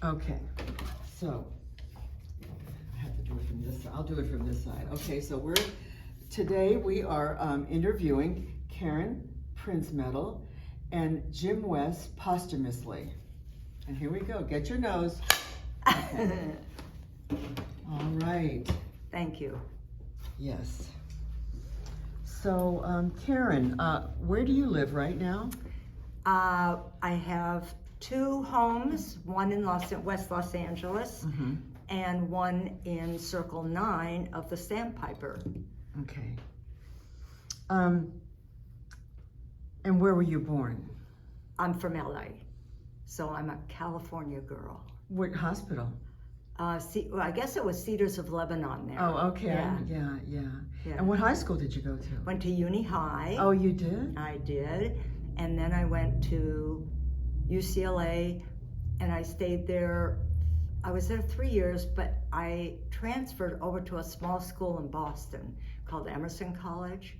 Okay, so I have to do it from this side. I'll do it from this side. Okay, so today we are interviewing Karen Prinzmetal and Jim West Posthumously. And here we go. Get your nose. Okay. All right. Thank you. Yes. So, Karen, where do you live right now? I have 2 homes, one in West Los Angeles, and one in Circle 9 of the Sandpiper. Okay. And where were you born? I'm from LA, so I'm a California girl. What hospital? I guess it was Cedars of Lebanon there. Oh, okay. Yeah. Yeah. And what high school did you go to? Went to Uni High. Oh, you did? I did. And then I went to UCLA, and I stayed there. I was there 3 years, but I transferred over to a small school in Boston called Emerson College.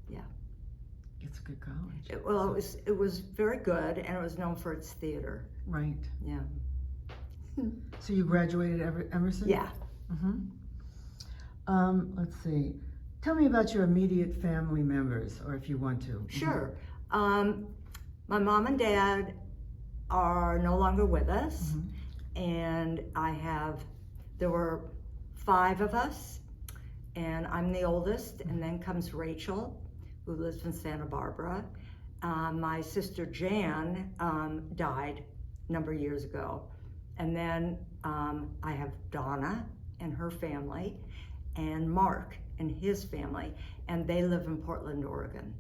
Yeah. It's a good college. It was very good, and it was known for its theater. Right. Yeah. So you graduated Emerson? Yeah. Let's see. Tell me about your immediate family members, or if you want to. Sure. My mom and dad are no longer with us, and there were 5 of us, and I'm the oldest, and then comes Rachel, who lives in Santa Barbara. My sister Jan died a number of years ago, and then I have Donna and her family, and Mark and his family, and they live in Portland, Oregon.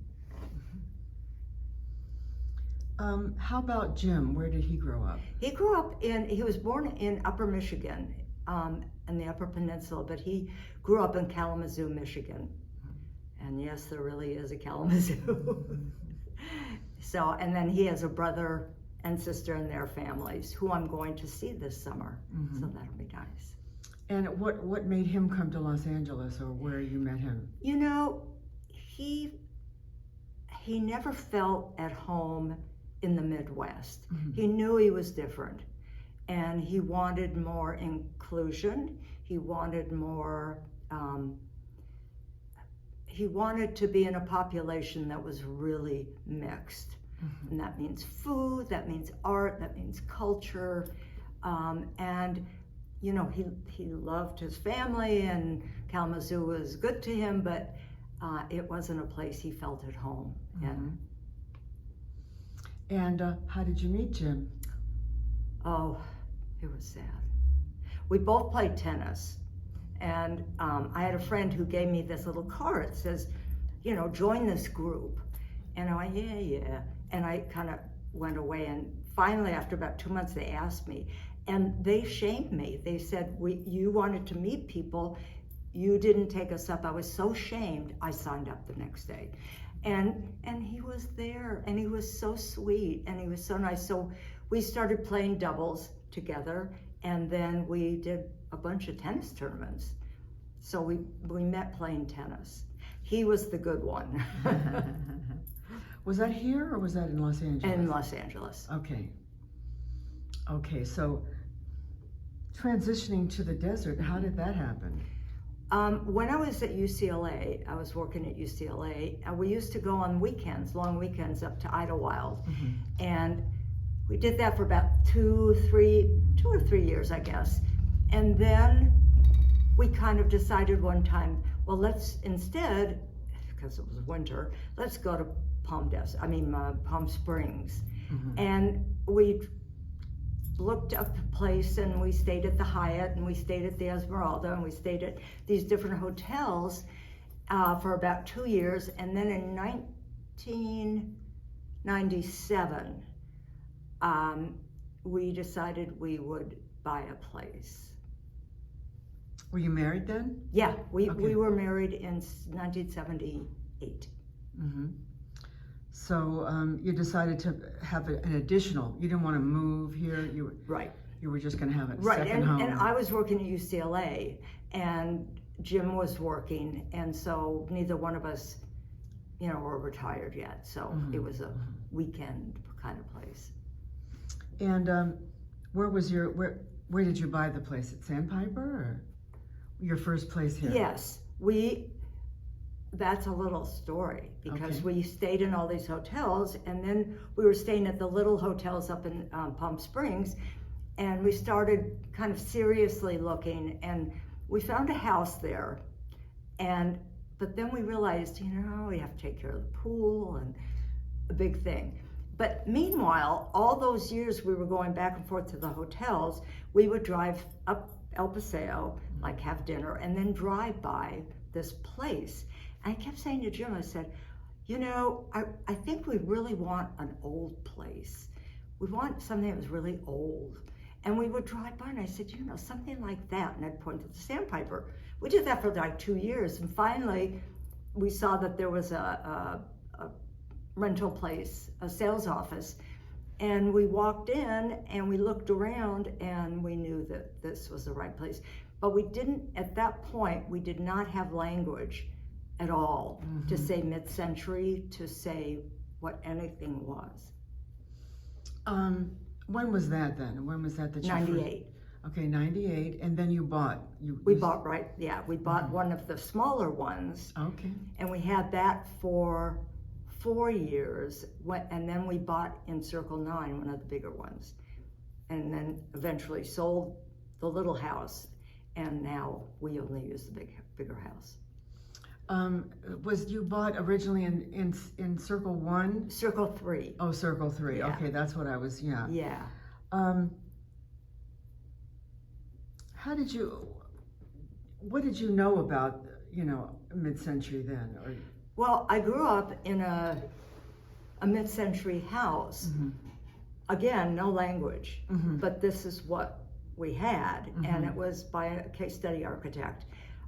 How about Jim? Where did he grow up? He was born in Upper Michigan, in the Upper Peninsula, but he grew up in Kalamazoo, Michigan. And yes, there really is a Kalamazoo. So, and then he has a brother and sister and their families, who I'm going to see this summer. So that'll be nice. And what made him come to Los Angeles, or where you met him? You know, he never felt at home in the Midwest. He knew he was different, and he wanted more inclusion. He wanted more, he wanted to be in a population that was really mixed. And that means food, that means art, that means culture. And, you know, he loved his family, and Kalamazoo was good to him, but it wasn't a place he felt at home. And how did you meet Jim? Oh, it was sad. We both played tennis, and I had a friend who gave me this little card. It says, you know, join this group. And I went, yeah. And I kind of went away, and finally, after about 2 months, they asked me, and they shamed me. They said, you wanted to meet people, you didn't take us up. I was so shamed, I signed up the next day. And he was there, and he was so sweet, and he was so nice. So we started playing doubles together, and then we did a bunch of tennis tournaments. So we met playing tennis. He was the good one. Was that here, or was that in Los Angeles? In Los Angeles. Okay, so transitioning to the desert, how did that happen? When I was at UCLA, I was working at UCLA, and we used to go on weekends, long weekends, up to Idlewild. And we did that for about 2 or 3 years, I guess. And then we kind of decided one time, well, let's instead, because it was winter, let's go to Palm Springs. And we looked up a place, and we stayed at the Hyatt, and we stayed at the Esmeralda, and we stayed at these different hotels for about 2 years. And then in 1997, we decided we would buy a place. Were you married then? Yeah, we were married in 1978. So you decided to have an additional. You didn't want to move here. Right. You were just going to have a Right, second home. And I was working at UCLA, and Jim was working, and so neither one of us, you know, were retired yet. So it was a weekend kind of place. And where did you buy the place? At Sandpiper, or your first place here? Yes, that's a little story, because Okay. we stayed in all these hotels, and then we were staying at the little hotels up in Palm Springs, and we started kind of seriously looking, and we found a house there, but then we realized, we have to take care of the pool, and a big thing. But meanwhile, all those years we were going back and forth to the hotels, we would drive up El Paseo, like have dinner, and then drive by this place. And I kept saying to Jim, I said, I think we really want an old place. We want something that was really old. And we would drive by, and I said, something like that. And I'd point to the Sandpiper. We did that for like 2 years. And finally, we saw that there was a rental place, a sales office. And we walked in, and we looked around, and we knew that this was the right place. But at that point, we did not have language at all to say mid-century, to say what anything was. When was that then? When was that you 98. Okay, 98, and then you bought. We bought one of the smaller ones. Okay. And we had that for 4 years, and then we bought in Circle 9, one of the bigger ones, and then eventually sold the little house, and now we only use the bigger house. Was you bought originally in Circle 1? Circle 3. Oh, Circle 3. Yeah. Okay, that's what I was. Yeah. Yeah. What did you know about mid-century then? Or Well, I grew up in a mid-century house. Again, no language, but this is what we had, and it was by a case study architect,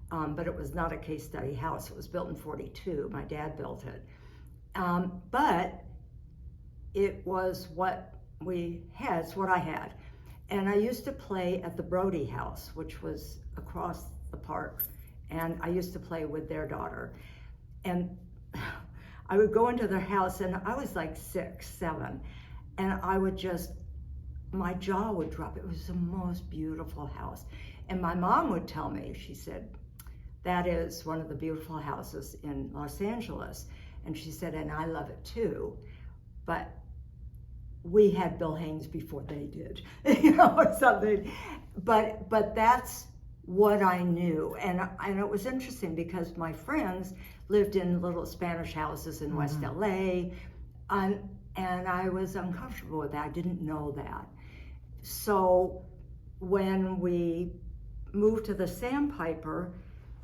but it was not a case study house. It was built in 42. My dad built it, but it was what we had. It's what I had, and I used to play at the Brody house, which was across the park, and I used to play with their daughter. And I would go into their house, and I was like 6, 7, and my jaw would drop. It was the most beautiful house. And my mom would tell me, she said, that is one of the beautiful houses in Los Angeles. And she said, and I love it too, but we had Bill Haynes before they did, or something. But that's what I knew. And it was interesting because my friends lived in little Spanish houses in West LA, and I was uncomfortable with that. I didn't know that. So when we moved to the Sandpiper,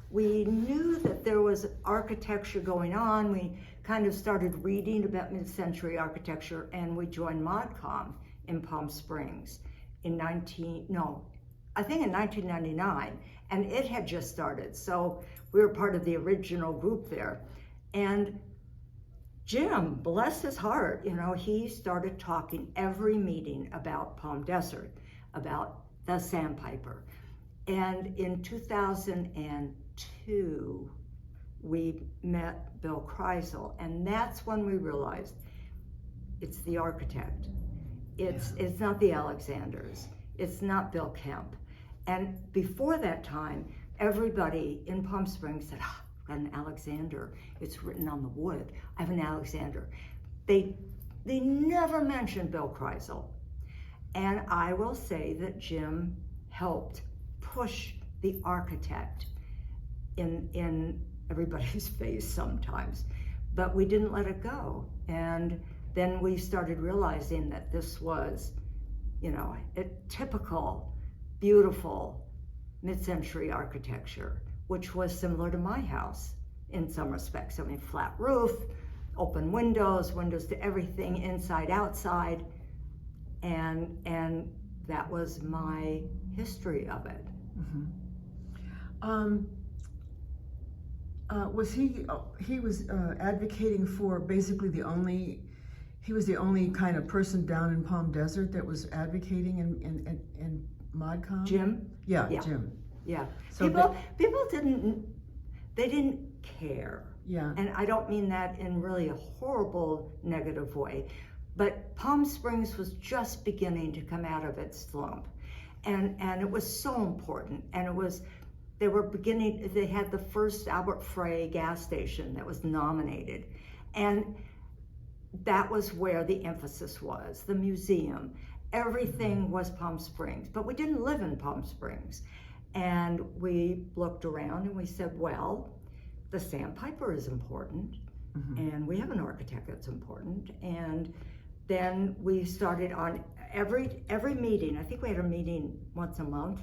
we knew that there was architecture going on. We kind of started reading about mid-century architecture, and we joined ModCom in Palm Springs in 1999, and it had just started. So we were part of the original group there. And Jim, bless his heart, he started talking every meeting about Palm Desert, about the Sandpiper. And in 2002, we met Bill Kreisel, and that's when we realized it's the architect. It's not the Alexanders. It's not Bill Kemp. And before that time, everybody in Palm Springs said, I've got an Alexander. It's written on the wood. I have an Alexander. They never mentioned Bill Kreisel. And I will say that Jim helped push the architect in everybody's face sometimes, but we didn't let it go. And then we started realizing that this was, a typical, beautiful mid-century architecture, which was similar to my house in some respects. I mean, flat roof, open windows to everything, inside, outside, and that was my history of it. Was he was advocating for basically he was the only kind of person down in Palm Desert that was advocating in ModCom? Jim? Yeah, Yeah. Jim. Yeah. So people didn't care. Yeah. And I don't mean that in really a horrible negative way, But Palm Springs was just beginning to come out of its slump. And it was so important. And they had the first Albert Frey gas station that was nominated. And that was where the emphasis was, the museum. Everything was Palm Springs, but we didn't live in Palm Springs. And we looked around and we said, well, the Sandpiper is important, and we have an architect that's important. And then we started on every meeting. I think we had a meeting once a month,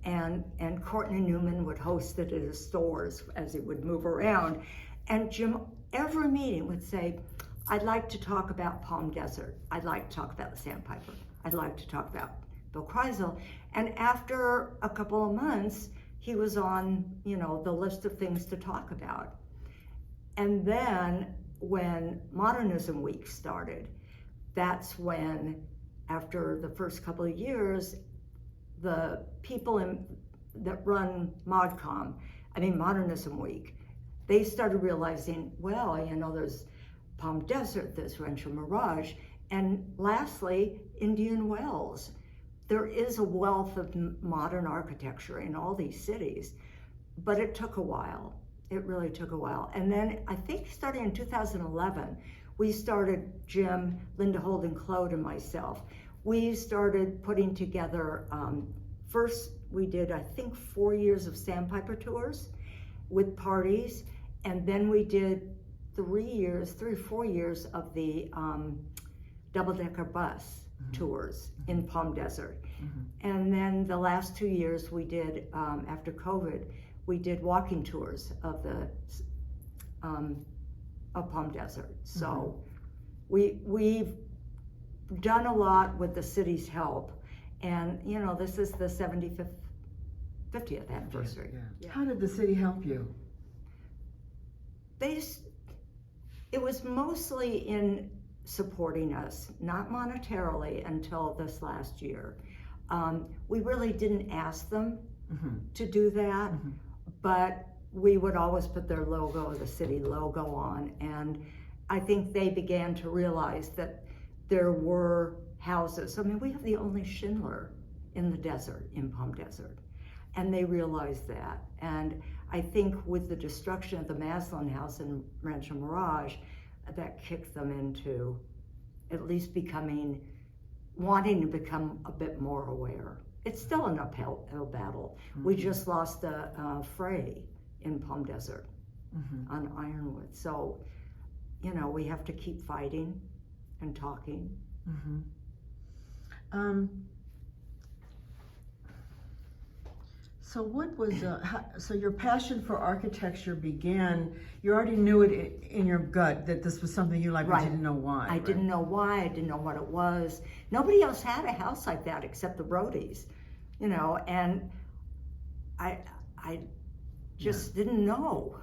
and Courtney Newman would host it at his stores as he would move around. And Jim, every meeting would say, I'd like to talk about Palm Desert. I'd like to talk about the Sandpiper. I'd like to talk about Bill Kreisel. And after a couple of months, he was on, the list of things to talk about. And then when Modernism Week started, that's when, after the first couple of years, the people that run Modernism Week, they started realizing, well, there's Palm Desert, there's Rancho Mirage, and lastly, Indian Wells. There is a wealth of modern architecture in all these cities, but it took a while. It really took a while. And then I think starting in 2011, we started, Jim, Linda Holden Claude, and myself, we started putting together, first we did, I think, 4 years of Sandpiper tours with parties, and then we did 3 or 4 years of the double-decker bus tours in Palm Desert. And then the last 2 years we did, after COVID, we did walking tours of Palm Desert. So we've done a lot with the city's help, and this is the 50th anniversary. Yeah. How did the city help you? It was mostly in supporting us, not monetarily until this last year. We really didn't ask them to do that, but we would always put their logo, the city logo, on, and I think they began to realize that there were houses. We have the only Schindler in the desert, in Palm Desert, and they realized that. And I think with the destruction of the Maslin House in Rancho Mirage, that kicked them into at least wanting to become a bit more aware. It's still an uphill battle. We just lost a Frey in Palm Desert on Ironwood. So, we have to keep fighting and talking. So what was, so your passion for architecture began, you already knew it in your gut that this was something you liked, but you didn't know why. I didn't know why, I didn't know what it was. Nobody else had a house like that except the Brodies, and I just didn't know.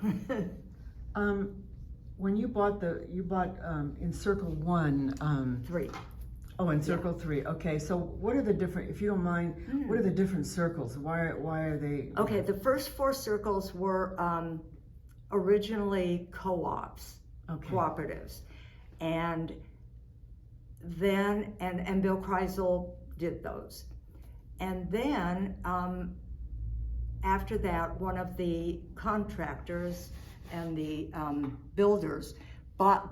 When you bought in Circle 1. 3. Oh, in Circle 3. Okay, so what are the different, if you don't mind, what are the different circles? Why are they? Okay, the first 4 circles were originally co-ops, cooperatives. And then, and Bill Kreisel did those. And then, after that, one of the contractors and the builders bought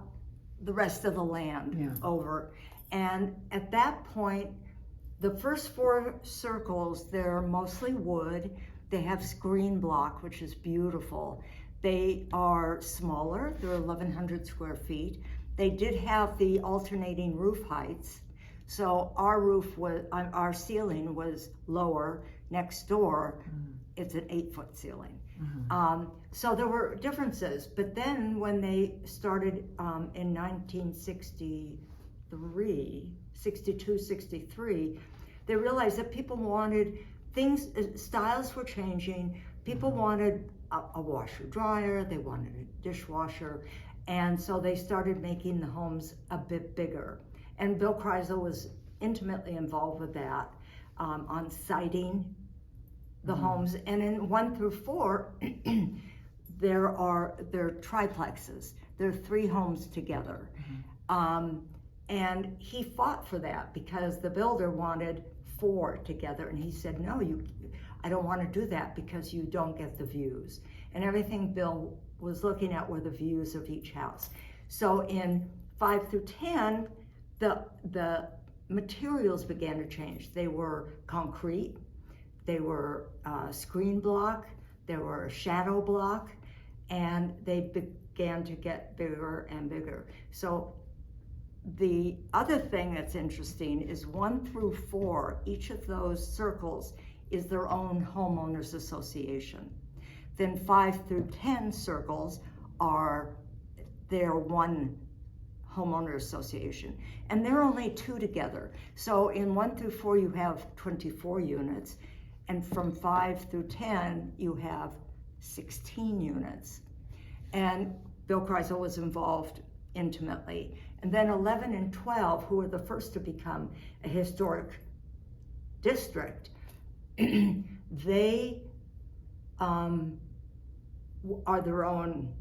the rest of the land over. And at that point, the first 4 circles, they're mostly wood. They have screen block, which is beautiful. They are smaller, they're 1,100 square feet. They did have the alternating roof heights. So our ceiling was lower. Next door, it's an 8-foot ceiling. So there were differences. But then when they started in 62, 63, they realized that people wanted things, styles were changing. People wanted a washer dryer, they wanted a dishwasher, and so they started making the homes a bit bigger. And Bill Kreisel was intimately involved with that, on siting the homes. And in 1 through 4, they're triplexes. There are 3 homes together. And he fought for that because the builder wanted 4 together, and he said, no, I don't want to do that because you don't get the views. And everything Bill was looking at were the views of each house. So in 5 through 10, the materials began to change. They were concrete, they were screen block, they were shadow block, and they began to get bigger and bigger. So the other thing that's interesting is 1 through 4, each of those circles is their own homeowners association. Then 5 through 10 circles are their one homeowner association. And they're only 2 together. So in 1 through 4, you have 24 units. And from 5 through 10, you have 16 units. And Bill Kreisel was involved intimately. And then 11 and 12, who were the first to become a historic district, they are their own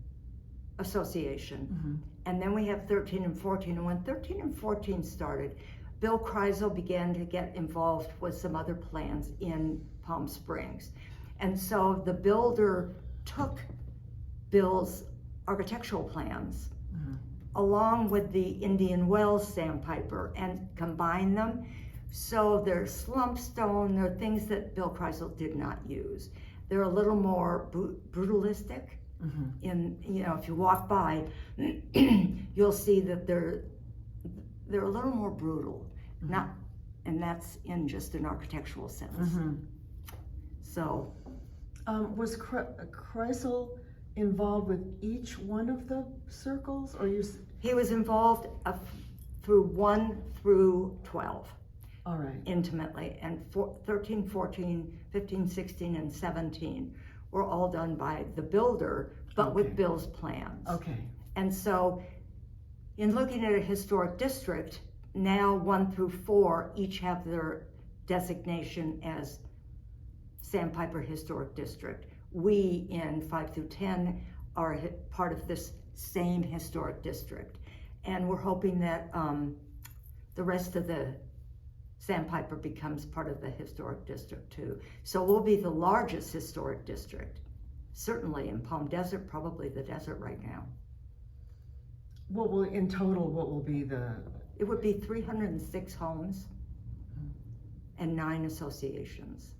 association. Mm-hmm. And then we have 13 and 14. And when 13 and 14 started, Bill Kreisel began to get involved with some other plans in Palm Springs. And so the builder took Bill's architectural plans along with the Indian Wells sandpiper and combined them. So they're slump stone, they're things that Bill Kreisel did not use. They're a little more brutalistic. In, if you walk by, you'll see that they're a little more brutal, and that's in just an architectural sense. So, was Kreisel involved with each one of the circles, or he was involved through 1 through 12. All right. Intimately, and 13, 14, 15, 16, and 17 were all done by the builder, but with Bill's plans. Okay. And so, in looking at a historic district, now 1 through 4 each have their designation as Sandpiper Historic District. We in 5 through 10 are part of this same historic district. And we're hoping that the rest of the Sandpiper becomes part of the historic district too. So we'll be the largest historic district, certainly in Palm Desert, probably the desert right now. What will be the? It would be 306 homes and 9 associations.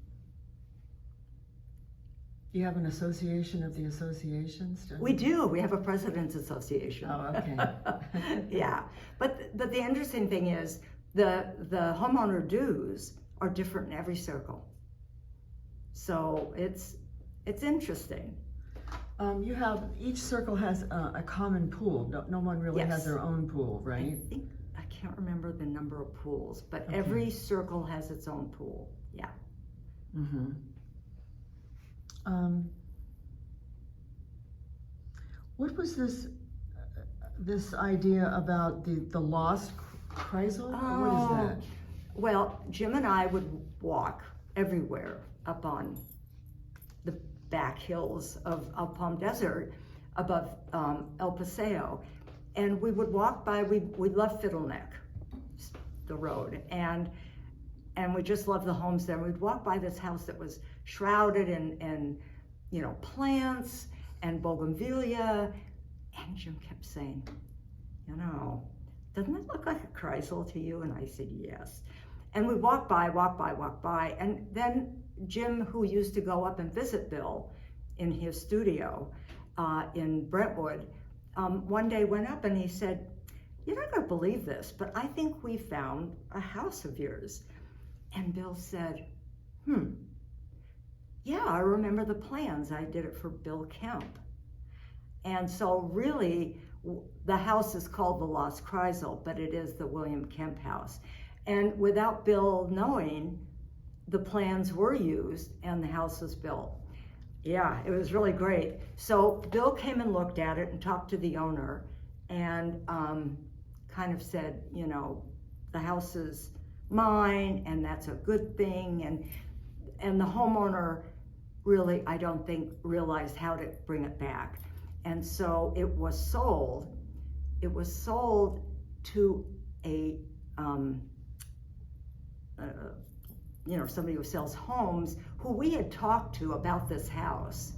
You have an association of the associations? We do. We have a president's association. Oh, okay. Yeah, but the interesting thing is the homeowner dues are different in every circle. So it's interesting. Each circle has a common pool. No one really has their own pool, right? I can't remember the number of pools, but every circle has its own pool. Yeah. What was this idea about the lost Kreisel? What is that? Well, Jim and I would walk everywhere up on the back hills of Palm Desert above El Paseo. And we would walk by, we loved Fiddle Neck, the road, and we just loved the homes there. We'd walk by this house that was shrouded in plants and bougainvillea, and Jim kept saying, doesn't it look like a Kreisel to you? And I said, yes. And we walked by, and then Jim, who used to go up and visit Bill in his studio in Brentwood, one day went up and he said, you're not gonna believe this, but I think we found a house of yours. And Bill said, yeah, I remember the plans. I did it for Bill Kemp. And so really, the house is called the Lost Kreisel, but it is the William Kemp house. And without Bill knowing, the plans were used and the house was built. Yeah, it was really great. So Bill came and looked at it and talked to the owner and kind of said, the house is mine and that's a good thing. And the homeowner really, I don't think, realized how to bring it back. And so it was sold. It was sold to a somebody who sells homes who we had talked to about this house.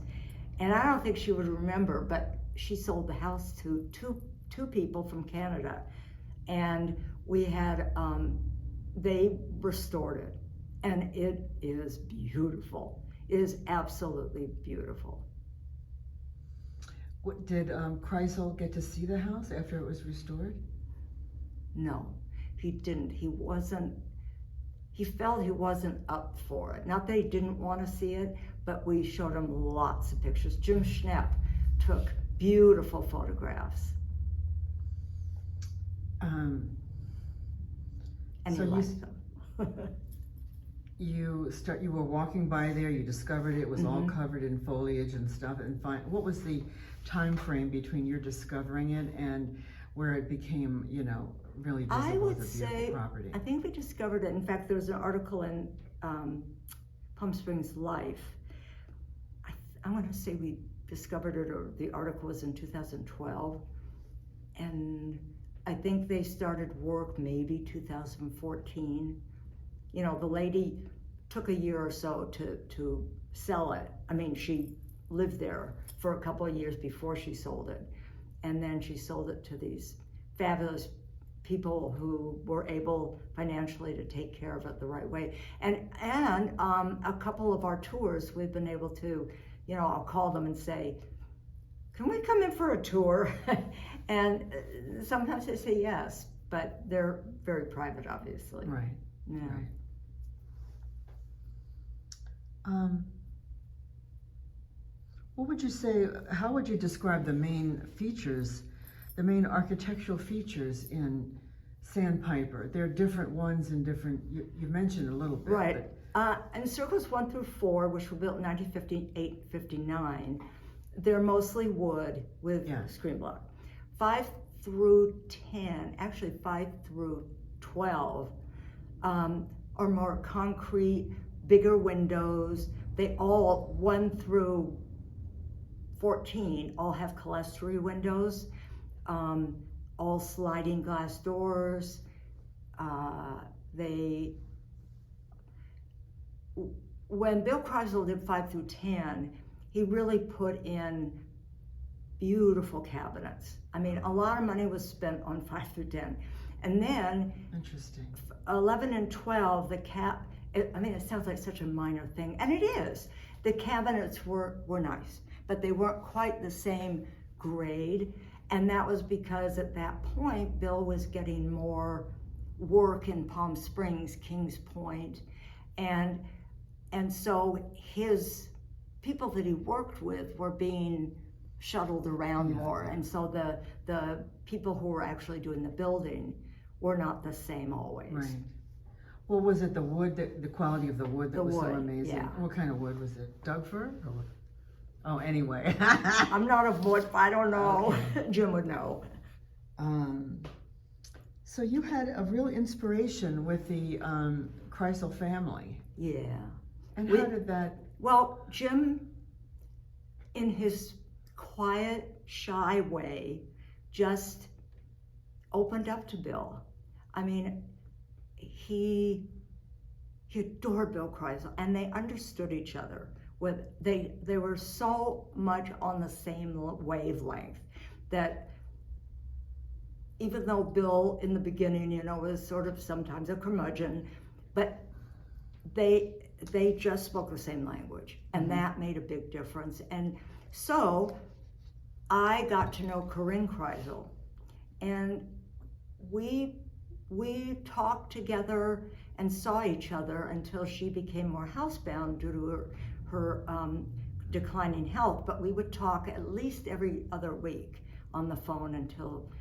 And I don't think she would remember, but she sold the house to two people from Canada. And we had, they restored it. And it is beautiful. It is absolutely beautiful. Did Kreisel get to see the house after it was restored? No, he didn't. He felt he wasn't up for it. Not that he didn't want to see it, but we showed him lots of pictures. Jim Schnepp took beautiful photographs. And So he liked them. you were walking by there, you discovered it was all covered in foliage and stuff, and what was the time frame between your discovering it and where it became, really visible I would as a beautiful say, property? I think we discovered it. In fact, there was an article in Palm Springs Life. I want to say we discovered it, or the article was in 2012. And I think they started work maybe 2014. The lady took a year or so to sell it. I mean, she lived there for a couple of years before she sold it. And then she sold it to these fabulous people who were able financially to take care of it the right way. And a couple of our tours, we've been able to, I'll call them and say, can we come in for a tour? And sometimes they say yes, but they're very private, obviously. Right. Yeah. Right. What would you say, how would you describe the main features, the main architectural features in Sandpiper? There are different ones in different, you mentioned a little bit. Right. And circles 1 through 4, which were built in 1958-59, they're mostly wood with screen block. 5 through 10, actually 5 through 12, are more concrete, bigger windows. They all, 1 through 14, all have clerestory windows, all sliding glass doors. When Bill Kreisel did 5 through 10, he really put in beautiful cabinets. I mean, a lot of money was spent on 5 through 10. And then, Interesting. 11 and 12, it sounds like such a minor thing, and it is. The cabinets were nice, but they weren't quite the same grade. And that was because at that point, Bill was getting more work in Palm Springs, Kings Point, and so his people that he worked with were being shuttled around more, and so the people who were actually doing the building were not the same always. Right. Well, was it the wood, the quality of the wood that was so amazing? Yeah. What kind of wood was it? Doug fir? Or what? Oh, anyway. I'm not a wood, I don't know. Okay. Jim would know. So you had a real inspiration with the Kreisel family. Yeah. And how did that? Well, Jim, in his quiet, shy way, just opened up to Bill. I mean, he adored Bill Kreisel, and they understood each other. They were so much on the same wavelength that even though Bill in the beginning, was sort of sometimes a curmudgeon, but they just spoke the same language, and that made a big difference. And so I got to know Corinne Kreisel, and we talked together and saw each other until she became more housebound due to her declining health. But we would talk at least every other week on the phone until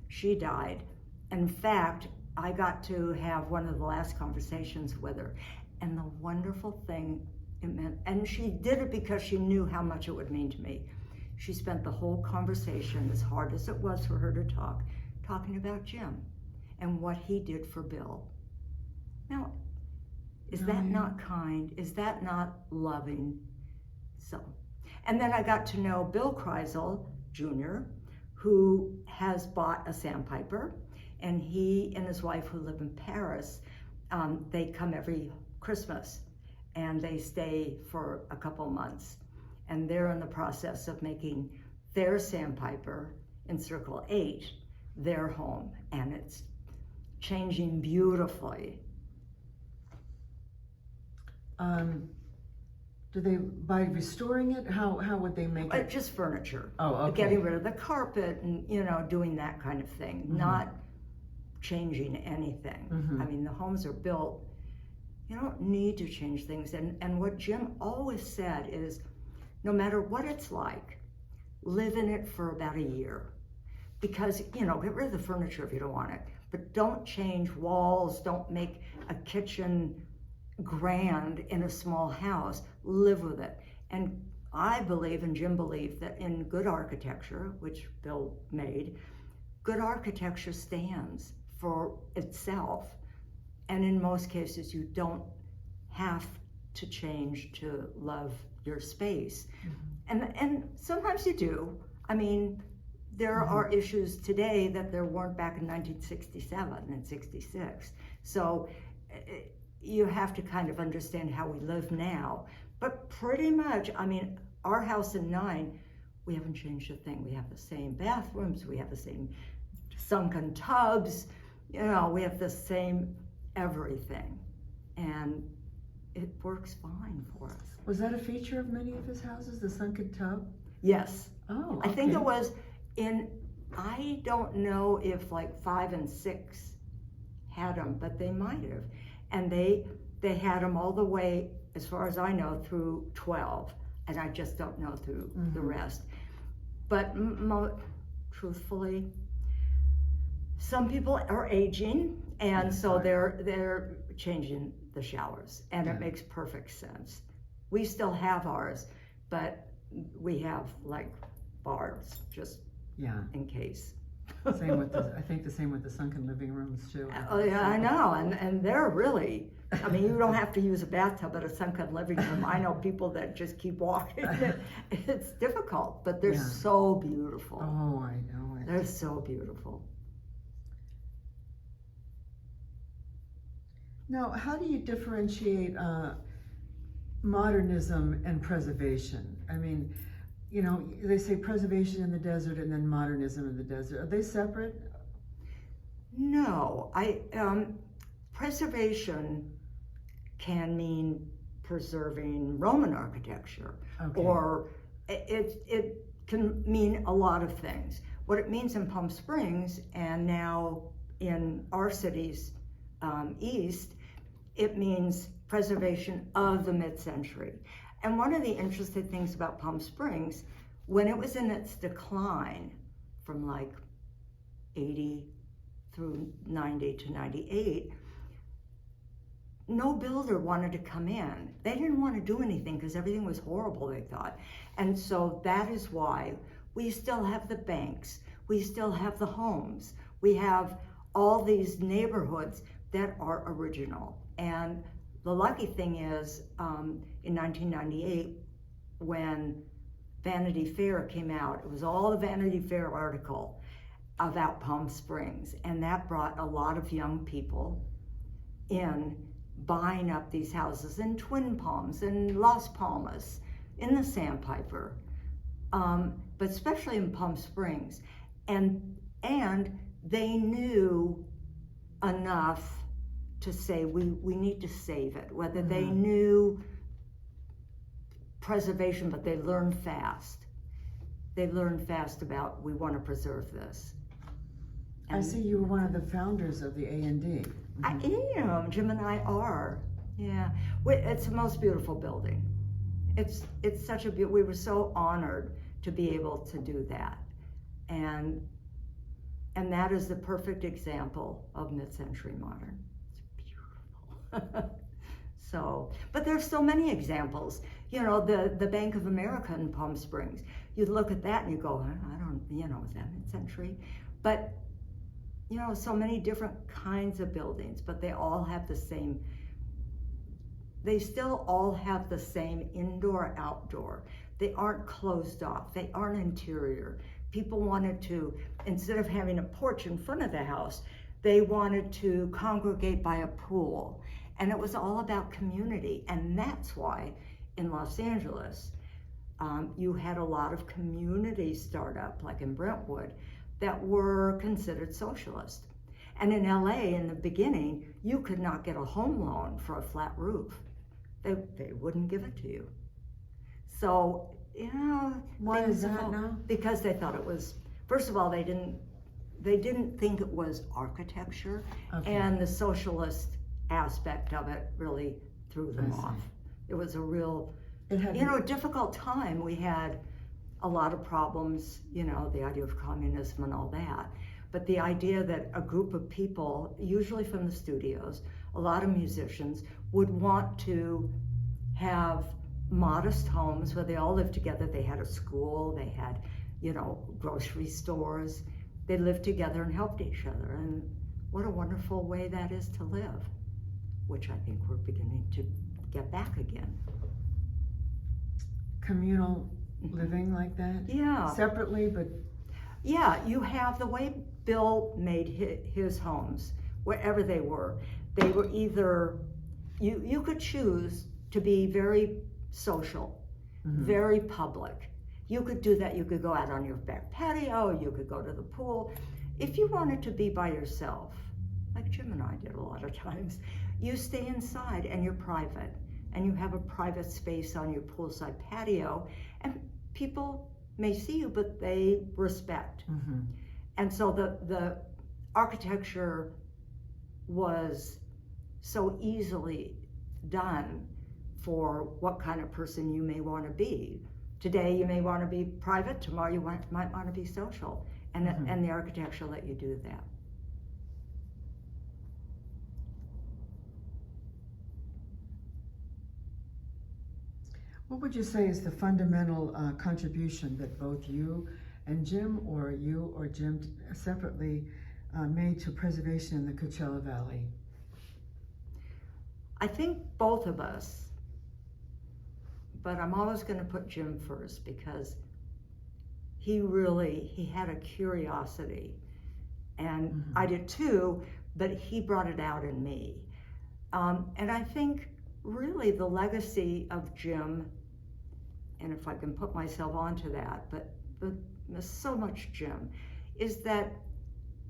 she died. In fact, I got to have one of the last conversations with her, and the wonderful thing it meant, and she did it because she knew how much it would mean to me. She spent the whole conversation, as hard as it was for her to talk, talking about Jim and what he did for Bill. Now, is that not kind? Is that not loving? So, and then I got to know Bill Kreisel Jr., who has bought a Sandpiper, And he and his wife, who live in Paris, they come every Christmas, and they stay for a couple months. And they're in the process of making their sandpiper in Circle 8 their home, and it's changing beautifully. Do they, by restoring it, how would they make it? Just furniture. Oh, okay. Getting rid of the carpet and, doing that kind of thing, not changing anything. I mean, the homes are built, you don't need to change things. And what Jim always said is, no matter what it's like, live in it for about a year. Because, get rid of the furniture if you don't want it, but don't change walls, don't make a kitchen grand in a small house. Live with it. And I believe, and Jim believed, that in good architecture, which Bill made, good architecture stands for itself. And in most cases, you don't have to change to love your space. And sometimes you do. I mean, there are issues today that there weren't back in 1967 and 66. So you have to kind of understand how we live now. But pretty much, I mean, our house in 9, we haven't changed a thing. We have the same bathrooms, we have the same sunken tubs, we have the same everything. And it works fine for us. Was that a feature of many of his houses, the sunken tub? Yes. Oh, I think okay. it was I don't know if like 5 and 6 had them, but they might have. And they had them all the way, as far as I know, through 12. And I just don't know through the rest. But truthfully, some people are aging, and so they're changing the showers, and it makes perfect sense. We still have ours, but we have like bars just in case. Same with I think the same with the sunken living rooms too. Oh yeah, I know, and they're really, I mean, you don't have to use a bathtub at a sunken living room. I know people that just keep walking. It's difficult, but they're so beautiful. Oh, I know it. They're so beautiful. Now, how do you differentiate modernism and preservation? I mean, they say preservation in the desert and then modernism in the desert. Are they separate? No, preservation can mean preserving Roman architecture, or it can mean a lot of things. What it means in Palm Springs, and now in our cities east, it means preservation of the mid-century. And one of the interesting things about Palm Springs, when it was in its decline from like 80 through 90 to 98, no builder wanted to come in. They didn't want to do anything because everything was horrible, they thought. And so that is why we still have the banks, we still have the homes, we have all these neighborhoods that are original. And the lucky thing is, in 1998, when Vanity Fair came out, it was all the Vanity Fair article about Palm Springs, and that brought a lot of young people in, buying up these houses in Twin Palms and Las Palmas, in the Sandpiper, but especially in Palm Springs. And they knew enough to say we need to save it, whether they knew preservation, but they learned fast. They learned fast about, we want to preserve this. And I see you were one of the founders of the A&D. I am, Jim and I are, yeah. It's the most beautiful building. It's such a we were so honored to be able to do that. And that is the perfect example of mid-century modern. So, but there's so many examples. The Bank of America in Palm Springs. You look at that and you go, I don't, is that mid-century? But, so many different kinds of buildings, but they all have the same, they still all have the same indoor, outdoor. They aren't closed off. They aren't interior. People wanted to, instead of having a porch in front of the house, They wanted to congregate by a pool. And it was all about community. And that's why in Los Angeles, you had a lot of community startup, like in Brentwood, that were considered socialist. And in LA, in the beginning, you could not get a home loan for a flat roof. They wouldn't give it to you. So, Why is that now? Because they thought it was, first of all, they didn't think it was architecture, Okay. and the socialist aspect of it really threw them off. It was a real, difficult time. We had a lot of problems, the idea of communism and all that. But the idea that a group of people, usually from the studios, a lot of musicians, would want to have modest homes where they all lived together. They had a school, they had, grocery stores. They lived together and helped each other. And what a wonderful way that is to live, which I think we're beginning to get back again. Communal living like that? Yeah. Separately, but... Yeah, you have the way Bill made his homes, wherever they were either, you could choose to be very social, very public. You could do that. You could go out on your back patio, you could go to the pool. If you wanted to be by yourself, like Jim and I did a lot of times, you stay inside and you're private, and you have a private space on your poolside patio, and people may see you, but they respect. And so the architecture was so easily done for what kind of person you may want to be. Today you may want to be private, tomorrow you might want to be social, and the architecture let you do that. What would you say is the fundamental contribution that both you and Jim, or you or Jim separately, made to preservation in the Coachella Valley? I think both of us, but I'm always going to put Jim first because he had a curiosity, and I did too, but he brought it out in me. And I think really the legacy of Jim, and if I can put myself onto that, but so much Jim, is that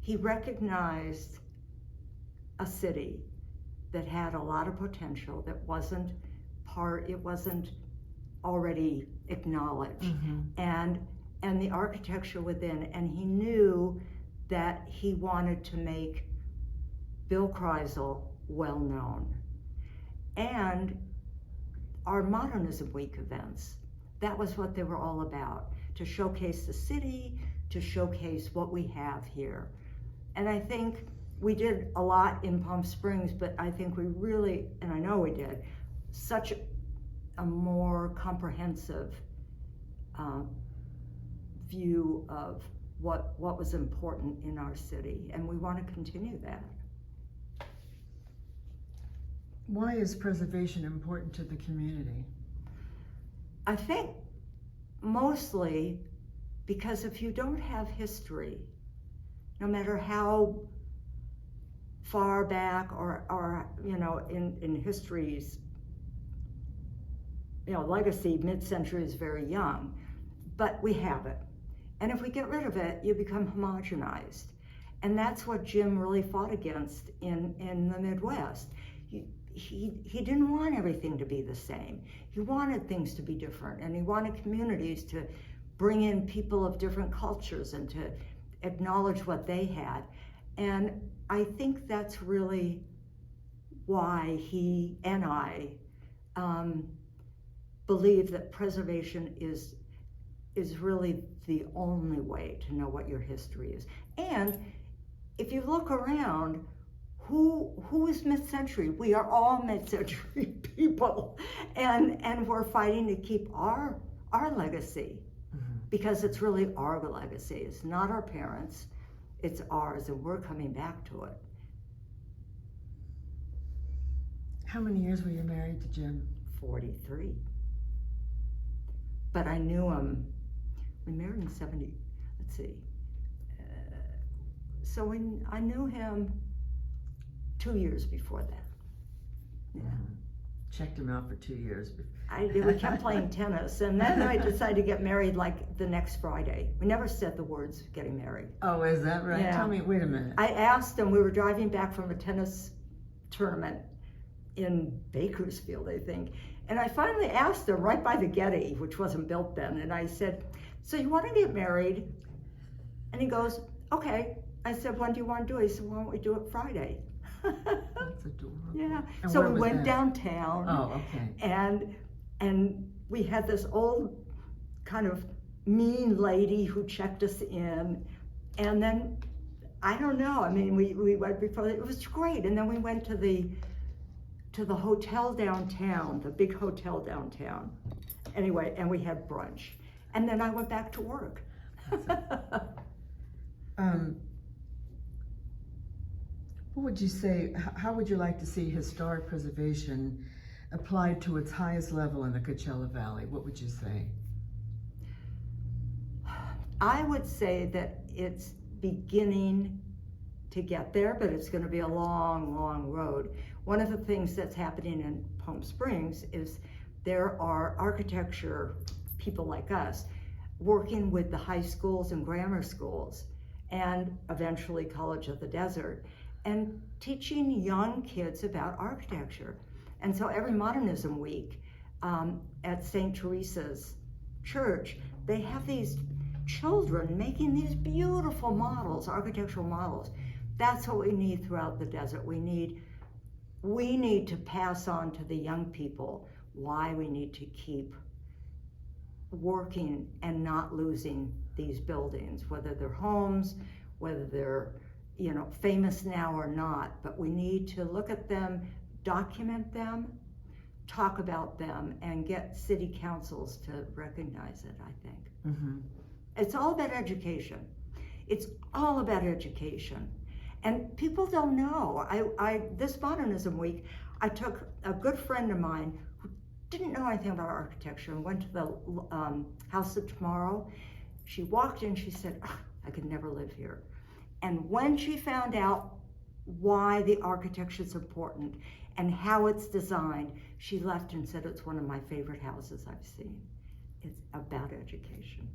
he recognized a city that had a lot of potential that wasn't already acknowledged, and the architecture within, and he knew that he wanted to make Bill Kreisel well known. And our Modernism Week events, that was what they were all about, to showcase the city, to showcase what we have here. And I think we did a lot in Palm Springs, but I think we really, and I know we did, such a more comprehensive view of what was important in our city, and we want to continue that. Why is preservation important to the community? I think mostly because if you don't have history, no matter how far back or in history's legacy, mid-century is very young, but we have it. And if we get rid of it, you become homogenized. And that's what Jim really fought against in the Midwest. He didn't want everything to be the same. He wanted things to be different, and he wanted communities to bring in people of different cultures and to acknowledge what they had. And I think that's really why he and I believe that preservation is really the only way to know what your history is. And if you look around, who is mid-century? We are all mid-century people, and we're fighting to keep our legacy, because it's really our legacy. It's not our parents, it's ours, and we're coming back to it. How many years were you married to Jim? 43. But I knew him, we married in 70, let's see. So I knew him 2 years before that. Yeah. Checked him out for 2 years. We kept playing tennis, and then I decided to get married like the next Friday. We never said the words getting married. Oh, is that right? Yeah. Tell me, wait a minute. I asked him, we were driving back from a tennis tournament in Bakersfield, I think, and I finally asked him right by the Getty, which wasn't built then, and I said, so you want to get married? And he goes, okay. I said, when do you want to do it? He said, why don't we do it Friday? That's adorable. Yeah. And So where we was went that? downtown. Oh, okay. And we had this old kind of mean lady who checked us in. And then, I don't know, I mean, we went before, it was great. And then we went to the hotel downtown, the big hotel downtown. Anyway, and we had brunch. And then I went back to work. What would you say, how would you like to see historic preservation applied to its highest level in the Coachella Valley? What would you say? I would say that it's beginning to get there, but it's going to be a long, long road. One of the things that's happening in Palm Springs is there are architecture people like us working with the high schools and grammar schools and eventually College of the Desert, and teaching young kids about architecture. And so every Modernism Week at St. Teresa's Church, they have these children making these beautiful models, architectural models. That's what we need throughout the desert. We need to pass on to the young people why we need to keep working and not losing these buildings, whether they're homes, whether they're famous now or not, but we need to look at them, document them, talk about them, and get city councils to recognize it, I think. Mm-hmm. It's all about education. It's all about education. And people don't know. This Modernism Week, I took a good friend of mine who didn't know anything about architecture and went to the House of Tomorrow. She walked in, she said, I could never live here. And when she found out why the architecture is important and how it's designed, she left and said it's one of my favorite houses I've seen. It's about education.